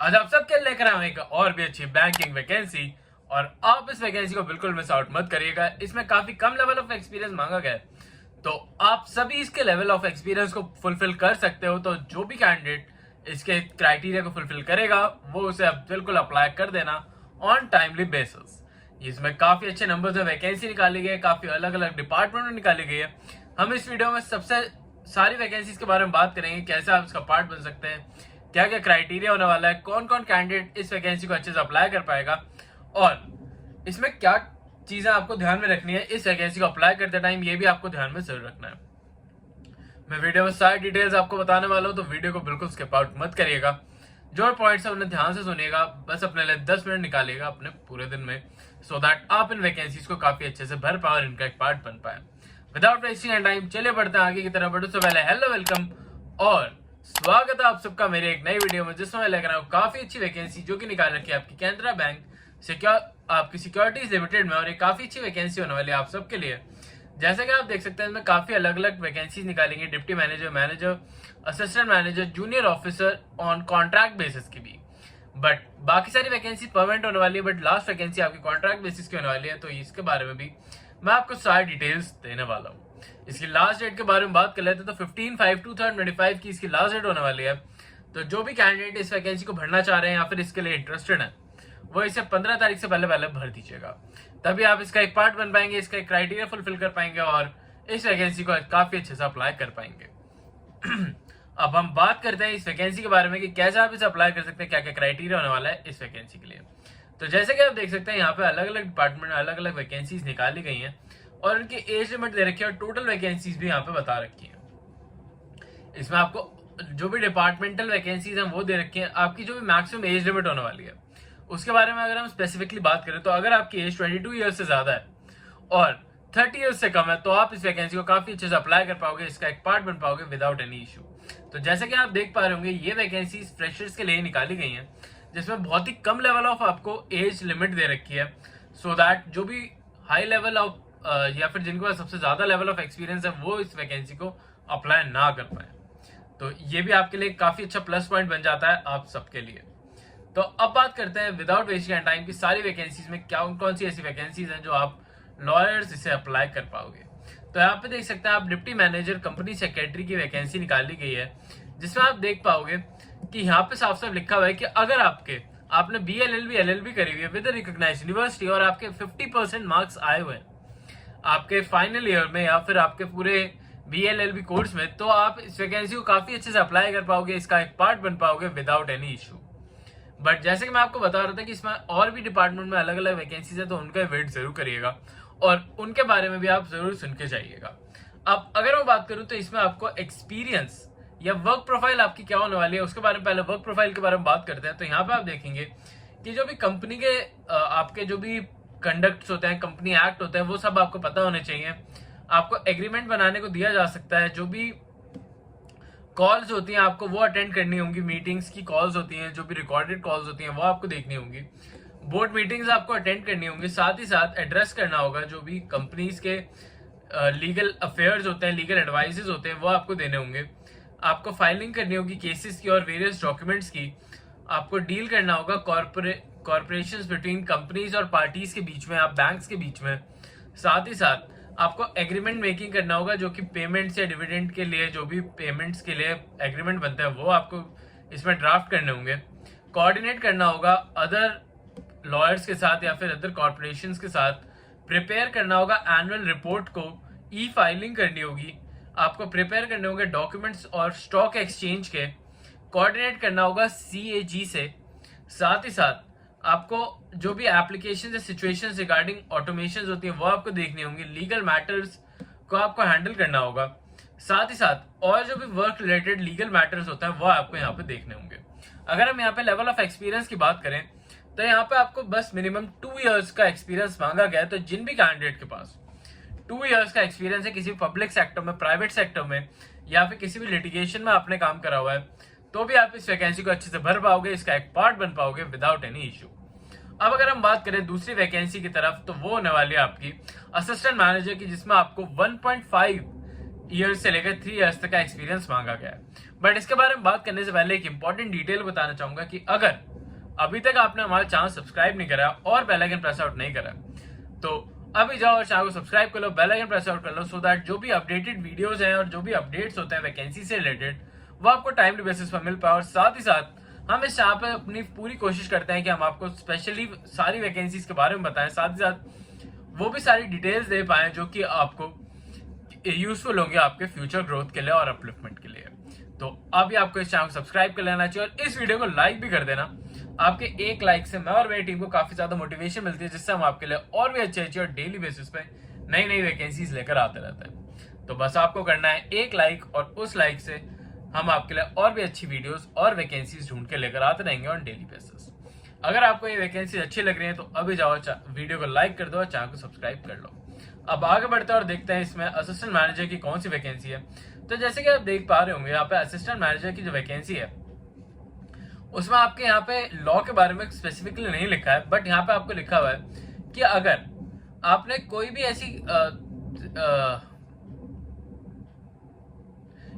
आज आप सबके लेकर आए एक और भी अच्छी बैंकिंग वैकेंसी और आप इस वैकेंसी को बिल्कुल मिस आउट मत करिएगा। इसमें काफी कम लेवल ऑफ एक्सपीरियंस मांगा गया है, तो आप सभी इसके लेवल ऑफ एक्सपीरियंस को फुलफिल कर सकते हो। तो जो भी कैंडिडेट इसके क्राइटेरिया को फुलफिल करेगा वो उसे अब बिल्कुल अप्लाई कर देना ऑन टाइमली बेसिस। इसमें काफी अच्छे नंबर्स में वैकेंसी निकाली गई है, काफी अलग अलग डिपार्टमेंट में निकाली गई है। हम इस वीडियो में सबसे सारी वैकेंसीज के बारे में बात करेंगे, कैसे आप इसका पार्ट बन सकते हैं, क्या क्या क्राइटेरिया होने वाला है, कौन कौन कैंडिडेट इस वैकेंसी को अच्छे से अप्लाई कर पाएगा और इसमें क्या चीजें आपको ध्यान में रखनी है इस वैकेंसी को अप्लाई करते टाइम, ये भी आपको ध्यान में जरूर रखना है। मैं वीडियो में सारी डिटेल्स आपको बताने वाला हूं, तो वीडियो को बिल्कुल स्किप आउट मत करिएगा। जो पॉइंट्स है उन्हें ध्यान से सुनिएगा, बस अपने लिए 10 मिनट निकालिएगा अपने पूरे दिन में, सो दैट आप इन वैकेंसीज को काफी अच्छे से भर पाए और इनका एक पार्ट बन पाए। विदाउट वेस्टिंग टाइम चलिए बढ़ते हैं आगे की तरफ। बढ़ने से पहले हेलो, वेलकम और स्वागत है आप सबका मेरे एक नई वीडियो में, जिसमें मैं लेकर आया हूं काफी अच्छी वैकेंसी जो कि निकाल रखी है आपकी कैनरा बैंक आपकी सिक्योरिटीज लिमिटेड में, और ये काफी अच्छी वैकेंसी होने वाली है आप सबके लिए। जैसे कि आप देख सकते हैं इसमें काफी अलग अलग वैकेंसीज निकालेंगे, deputy manager, manager, assistant manager, junior officer on contract basis की भी। बट बाकी सारी वैकेंसी परमानेंट होने वाली है, बट लास्ट वैकेंसी आपकी कॉन्ट्रैक्ट बेसिस की होने वाली है, तो इसके बारे में भी मैं आपको सारी डिटेल्स देने वाला हूँ। इसकी लास्ट डेट के बारे में बात कर लेते हैं, तो 15/5/2025 की इसकी लास्ट डेट होने वाली है। तो जो भी कैंडिडेट इस वैकेंसी को भरना चाह रहे हैं या फिर इसके लिए इंटरेस्टेड है, वो इसे 15 तारीख से पहले पहले भर दीजिएगा, तभी आप इसका एक पार्ट बन पाएंगे, इसका एक क्राइटेरिया फुलफिल कर पाएंगे और इस वैकेंसी को काफी अच्छे से अप्लाई कर पाएंगे। अब हम बात करते हैं इस वैकेंसी के बारे में कि कैसे आप इसे अप्लाई कर सकते हैं, क्या क्या क्राइटेरिया होने वाला है इस वैकेंसी के लिए। तो जैसे कि आप देख सकते हैं यहाँ पे अलग अलग डिपार्टमेंट में अलग अलग वैकेंसीज निकाली गई हैं और उनकी एज लिमिट दे रखी है और टोटल वैकेंसीज भी यहाँ पे बता रखी है। इसमें आपको जो भी डिपार्टमेंटल वैकेंसीज हैं वो दे रखी है। आपकी जो भी मैक्सिमम एज लिमिट होने वाली है उसके बारे में अगर हम स्पेसिफिकली बात करें, तो अगर आपकी एज 22 ईयर्स से ज्यादा है और 30 ईयर्स से कम है, तो आप इस वैकेंसी को काफी अच्छे से अप्लाई कर पाओगे, इसका एक पार्ट बन पाओगे विदाउट एनी इशू। तो जैसे कि आप देख पा रहे होंगे, ये वैकेंसीज फ्रेशर्स के लिए निकाली गई हैं, जिसमें बहुत ही कम लेवल ऑफ आपको एज लिमिट दे रखी है, सो दैट जो भी हाई लेवल ऑफ या फिर जिनके पास सबसे ज्यादा लेवल ऑफ एक्सपीरियंस है वो इस वैकेंसी को अप्लाई ना कर पाए। तो ये भी आपके लिए काफी अच्छा प्लस पॉइंट बन जाता है आप सबके लिए। तो अब बात करते हैं विदाउट वेस्टिंग टाइम की सारी वैकेंसीज में कौन कौन सी ऐसी वैकेंसीज हैं जो आप लॉयर्स इसे अप्लाई कर पाओगे। तो यहाँ पे देख सकते हैं आप डिप्टी मैनेजर कंपनी सेक्रेटरी की वैकेंसी निकाली गई है, जिसमें आप देख पाओगे कि यहाँ पे साफ साफ लिखा हुआ है कि अगर आपने BLLB LLB करी हुई है विद रिकॉग्नाइज्ड यूनिवर्सिटी और आपके 50% मार्क्स आए हुए हैं आपके फाइनल ईयर में या फिर आपके पूरे BLLB कोर्स में, तो आप इस वैकेंसी को काफी अच्छे से अप्लाई कर पाओगे, इसका एक पार्ट बन पाओगे विदाउट एनी इशू। बट जैसे कि मैं आपको बता रहा था कि इसमें और भी डिपार्टमेंट में अलग अलग वैकेंसीज है, तो उनका वेट जरूर करिएगा और उनके बारे में भी आप जरूर सुन के जाइएगा। अब अगर मैं बात करूं तो इसमें आपको एक्सपीरियंस या वर्क प्रोफाइल आपकी क्या होने वाली है उसके बारे में पहले वर्क प्रोफाइल के बारे में बात करते हैं। तो यहाँ पे आप देखेंगे कि जो भी कंपनी के आपके जो भी कंडक्ट्स होते हैं, कंपनी एक्ट होते हैं, वो सब आपको पता होने चाहिए। आपको एग्रीमेंट बनाने को दिया जा सकता है, जो भी कॉल्स होती हैं आपको वो अटेंड करनी होंगी, मीटिंग्स की कॉल्स होती हैं, जो भी रिकॉर्डेड कॉल्स होती हैं वो आपको देखनी होंगी, बोर्ड मीटिंग्स आपको अटेंड करनी होंगी, साथ ही साथ एड्रेस करना होगा जो भी कंपनीज के लीगल अफेयर्स होते हैं, लीगल एडवाइसेस होते हैं, वो आपको देने होंगे। आपको फाइलिंग करनी होगी केसेस की और वेरियस डॉक्यूमेंट्स की। आपको डील करना होगा कॉर्पोरेशंस बिटवीन कंपनीज और पार्टीज के बीच में, आप बैंक्स के बीच में। साथ ही साथ आपको एग्रीमेंट मेकिंग करना होगा, जो कि पेमेंट्स या डिविडेंड के लिए जो भी पेमेंट्स के लिए एग्रीमेंट बनते हैं वो आपको इसमें ड्राफ्ट करने होंगे। कोऑर्डिनेट करना होगा अदर लॉयर्स के साथ या फिर अदर कॉर्पोरेशंस के साथ। प्रिपेयर करना होगा एनुअल रिपोर्ट को, ई फाइलिंग करनी होगी, आपको प्रिपेयर करने होंगे डॉक्यूमेंट्स और स्टॉक एक्सचेंज के। कोऑर्डिनेट करना होगा CAG से। साथ ही साथ आपको जो भी एप्लीकेशन या सिचुएशन रिगार्डिंग ऑटोमेशन होती है वो आपको देखनी होंगी, लीगल मैटर्स को आपको हैंडल करना होगा। साथ ही साथ और जो भी वर्क रिलेटेड लीगल मैटर्स होता है वो आपको यहाँ पे देखने होंगे। अगर हम यहाँ पे लेवल ऑफ एक्सपीरियंस की बात करें, तो यहाँ पे आपको बस मिनिमम 2 इयर्स का एक्सपीरियंस मांगा गया है। तो जिन भी कैंडिडेट के पास 2 इयर्स का एक्सपीरियंस है किसी पब्लिक सेक्टर में, प्राइवेट सेक्टर में या फिर किसी भी लिटिगेशन में आपने काम करा हुआ है, तो भी आप इस वैकेंसी को अच्छे से भर पाओगे, इसका एक पार्ट बन पाओगे विदाउट एनी इशू। अब अगर हम बात करें दूसरी वैकेंसी की तरफ, तो वो होने वाली है आपकी असिस्टेंट मैनेजर की, जिसमें आपको 1.5 ईयर्स से लेकर 3 इयर्स तक का एक्सपीरियंस मांगा गया है। बट इसके बारे में बात करने से पहले एक इंपॉर्टेंट डिटेल बताना चाहूंगा कि अगर अभी तक आपने हमारा चैनल सब्सक्राइब नहीं करा और बेल आइकन प्रेस आउट नहीं करा तो अभी जाओ और चैनल को सब्सक्राइब कर लो, बेल आइकन प्रेस आउट कर लो, सो दैट जो भी अपडेटेड वीडियोस हैं और जो भी अपडेट्स होते हैं वैकेंसी से रिलेटेड वो आपको टाइमली बेसिस पर मिल पाए। और साथ ही साथ हम इस चैनल पे अपनी पूरी कोशिश करते हैं कि हम आपको स्पेशली सारी वैकेंसीज के बारे में बताएं, साथ ही साथ वो भी सारी डिटेल्स दे पाएं जो कि आपको यूजफुल होंगे आपके फ्यूचर ग्रोथ के लिए और अपलिफ्टमेंट के लिए। तो अभी आपको इस चैनल को सब्सक्राइब कर लेना चाहिए और इस वीडियो को लाइक भी कर देना। आपके एक लाइक से मैं और मेरी टीम को काफी ज्यादा मोटिवेशन मिलती है, जिससे हम आपके लिए और भी अच्छे और डेली बेसिस पे नई नई वैकेंसीज लेकर आते रहते हैं। तो बस आपको करना है एक लाइक, और उस लाइक से हम आपके लिए और भी अच्छी वीडियोस और वैकेंसीज ढूंढ के लेकर आते रहेंगे ऑन डेली बेसिस। अगर आपको ये वैकेंसीज अच्छी लग रही है तो अभी जाओ वीडियो को लाइक कर दो और चैनल को सब्सक्राइब कर लो। अब आगे बढ़ते हैं और देखते हैं इसमें असिस्टेंट मैनेजर की कौन सी वैकेंसी है। तो जैसे कि आप देख पा रहे होंगे यहाँ पे असिस्टेंट मैनेजर की जो वैकेंसी है उसमें आपके यहाँ पे लॉ के बारे में स्पेसिफिकली नहीं लिखा है, बट यहाँ पे आपको लिखा हुआ है कि अगर आपने कोई भी ऐसी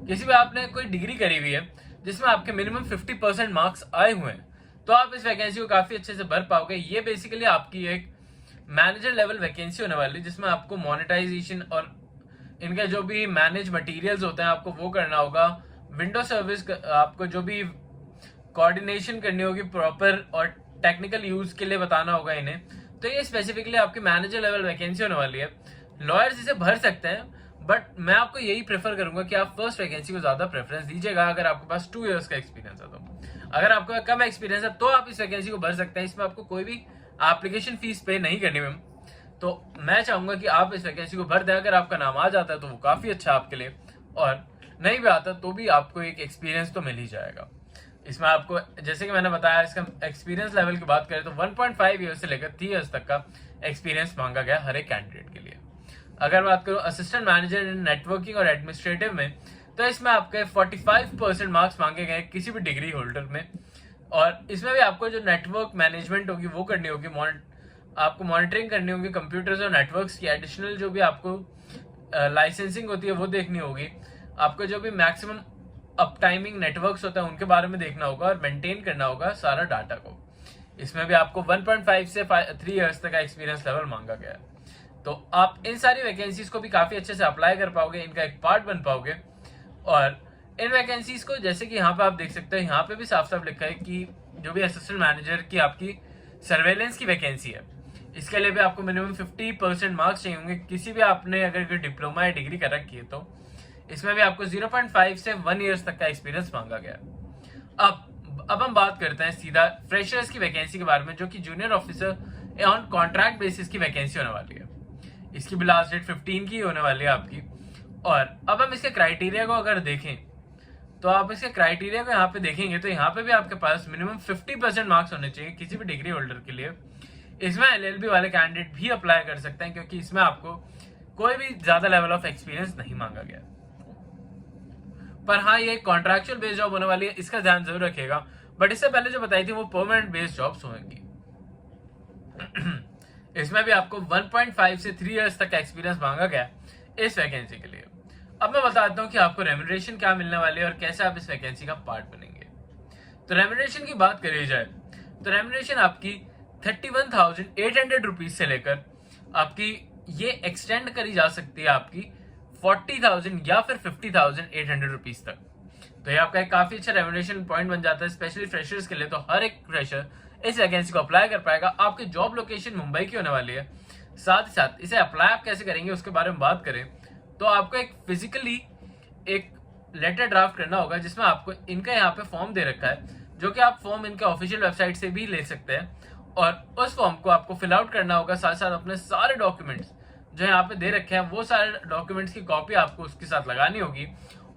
किसी भी आपने कोई डिग्री करी हुई है जिसमें आपके मिनिमम 50% मार्क्स आए हुए हैं तो आप इस वैकेंसी को काफी अच्छे से भर पाओगे। ये बेसिकली आपकी एक मैनेजर लेवल वैकेंसी होने वाली है जिसमें आपको मोनेटाइजेशन और इनका जो भी मैनेज मटेरियल्स होते हैं आपको वो करना होगा। विंडो सर्विस आपको जो भी कोऑर्डिनेशन करनी होगी प्रॉपर और टेक्निकल यूज के लिए बताना होगा इन्हें। तो ये स्पेसिफिकली आपकी मैनेजर लेवल वैकेंसी होने वाली है। लॉयर्स इसे भर सकते हैं, बट मैं आपको यही प्रेफर करूंगा कि आप फर्स्ट वैकेंसी को ज्यादा प्रेफरेंस दीजिएगा अगर आपके पास 2 इयर्स का एक्सपीरियंस है। तो अगर आपका कम एक्सपीरियंस है तो आप इस वैकेंसी को भर सकते हैं। इसमें आपको कोई भी एप्लीकेशन फीस पे नहीं करनी मैम। तो मैं चाहूंगा कि आप इस वैकेंसी को भर दें। अगर आपका नाम आ जाता है तो वो काफी अच्छा आपके लिए, और नहीं भी आता तो भी आपको एक एक्सपीरियंस तो मिल ही जाएगा। इसमें आपको जैसे कि मैंने बताया इसका एक्सपीरियंस लेवल की बात करें तो 1.5 ईयर से लेकर 3 ईयर्स तक का एक्सपीरियंस मांगा गया हर एक कैंडिडेट के लिए। अगर बात करूं असिस्टेंट मैनेजर इन नेटवर्किंग और एडमिनिस्ट्रेटिव में तो इसमें आपके 45% मार्क्स मांगे गए किसी भी डिग्री होल्डर में। और इसमें भी आपको जो नेटवर्क मैनेजमेंट होगी वो करनी होगी, आपको मॉनिटरिंग करनी होगी कंप्यूटर्स और नेटवर्क्स की। एडिशनल जो भी आपको लाइसेंसिंग होती है वो देखनी होगी। आपको जो भी मैक्सिमम अप टाइमिंग नेटवर्क्स होता है उनके बारे में देखना होगा और मेंटेन करना होगा सारा डाटा को। इसमें भी आपको 1.5 से 3 इयर्स तक का एक्सपीरियंस लेवल मांगा गया है। तो आप इन सारी वैकेंसीज को भी काफी अच्छे से अप्लाई कर पाओगे, इनका एक पार्ट बन पाओगे। और इन वैकेंसीज को जैसे कि यहाँ पे आप देख सकते हैं, यहाँ पे भी साफ साफ लिखा है कि जो भी असिस्टेंट मैनेजर की आपकी सर्वेलेंस की वैकेंसी है इसके लिए भी आपको मिनिमम 50% मार्क्स चाहिए होंगे। किसी भी आपने अगर डिप्लोमा या डिग्री कर रखी है तो इसमें भी आपको 0.5 से 1 ईयर्स तक का एक्सपीरियंस मांगा गया। अब हम बात करते हैं सीधा फ्रेशर्स की वैकेंसी के बारे में, जो कि junior officer on contract basis की वैकेंसी होने वाली है। इसकी भी लास्ट डेट 15 की होने वाली है आपकी। और अब हम इसके क्राइटेरिया को अगर देखें तो आप इसके क्राइटेरिया को यहाँ पे देखेंगे तो यहाँ पे भी आपके पास मिनिमम 50% मार्क्स होने चाहिए किसी भी डिग्री होल्डर के लिए। इसमें LLB वाले कैंडिडेट भी अप्लाई कर सकते हैं क्योंकि इसमें आपको कोई भी ज्यादा लेवल ऑफ एक्सपीरियंस नहीं मांगा गया। पर हाँ, ये कॉन्ट्रैक्चुअल बेस्ड जॉब होने वाली है, इसका ध्यान जरूर रखिएगा। बट इससे पहले जो बताई थी वो परमानेंट बेस्ड जॉब्स होंगी। इसमें भी आपको 1.5 से 3 इयर्स तक का एक्सपीरियंस मांगा गया इस वैकेंसी के लिए। अब मैं बताता हूँ कि आपको रेम्यूनरेशन क्या मिलने वाली है और कैसे आप इस वैकेंसी का पार्ट बनेंगे। तो रेम्यूनरेशन की बात करी जाए तो रेम्यूनरेशन आपकी 31,800 रुपीज से लेकर आपकी ये एक्सटेंड करी जा सकती है आपकी 40,000 या फिर 50,800 रुपीज तक। तो ये आपका एक काफी अच्छा रेम्यूनरेशन पॉइंट बन जाता है स्पेशली फ्रेशर्स के लिए। तो हर एक फ्रेशर इस वैकेंसी को अप्लाई कर पाएगा। आपकी जॉब लोकेशन मुंबई की होने वाली है। साथ ही साथ इसे अप्लाई आप कैसे करेंगे उसके बारे में बात करें तो आपको एक फिजिकली एक लेटर ड्राफ्ट करना होगा जिसमें आपको इनका यहाँ पे फॉर्म दे रखा है, जो कि आप फॉर्म इनके ऑफिशियल वेबसाइट से भी ले सकते हैं। और उस फॉर्म को आपको फिल आउट करना होगा। साथ साथ अपने सारे डॉक्यूमेंट्स जो यहाँ पे दे रखे हैं वो सारे डॉक्यूमेंट्स की कॉपी आपको उसके साथ लगानी होगी।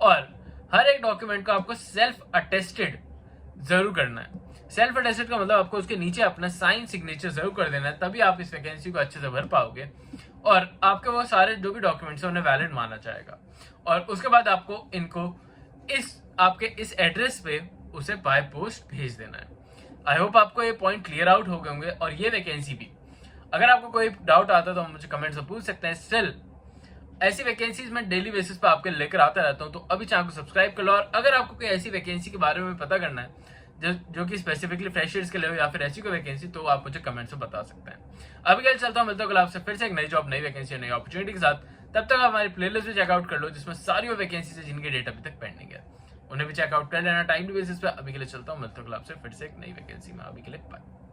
और हर एक डॉक्यूमेंट को आपको सेल्फ अटेस्टेड जरूर करना है। सेल्फ अटेस्टेड का मतलब आपको उसके नीचे अपना साइन सिग्नेचर जरूर कर देना है, तभी आप इस वैकेंसी को अच्छे से भर पाओगे और आपके वो सारे जो भी डॉक्यूमेंट्स हैं उन्हें वैलिड माना जाएगा। और उसके बाद आपको इनको आपके इस एड्रेस पे उसे बाय पोस्ट भेज देना है। आई होप आपको ये पॉइंट क्लियर आउट हो गए होंगे। और ये वैकेंसी भी अगर आपको कोई डाउट आता है तो मुझे कमेंट से पूछ सकते हैं। स्टिल ऐसी वैकेंसीज मैं डेली बेसिस पे आपके लेकर आता रहता हूँ, तो अभी चैनल को सब्सक्राइब कर लो। और अगर आपको कोई ऐसी वैकेंसी के बारे में पता करना है जो कि स्पेसिफिकली फ्रेशर्स के लिए हो या फिर ऐसी कोई वैकेंसी, तो आप मुझे कमेंट्स में बता सकते हैं। अभी कल चलता हूँ, मिलता हूँ कल आपसे फिर से एक नई जॉब, नई वैकेंसी, नई अपॉर्चुनिटी के साथ। तब तक आप हमारी प्लेलिस्ट भी चेकआउट कर लो, जिसमें सारी वो वैकेंसीज है जिनकी डेट अभी तक पेंडिंग है, उन्हें भी चेकआउट कर लेना टाइमली बेसिस पे। अभी के लिए चलता हूँ, मिलता हूँ कल आपसे फिर से एक नई वैकेंसी में। अभी के लिए बाय।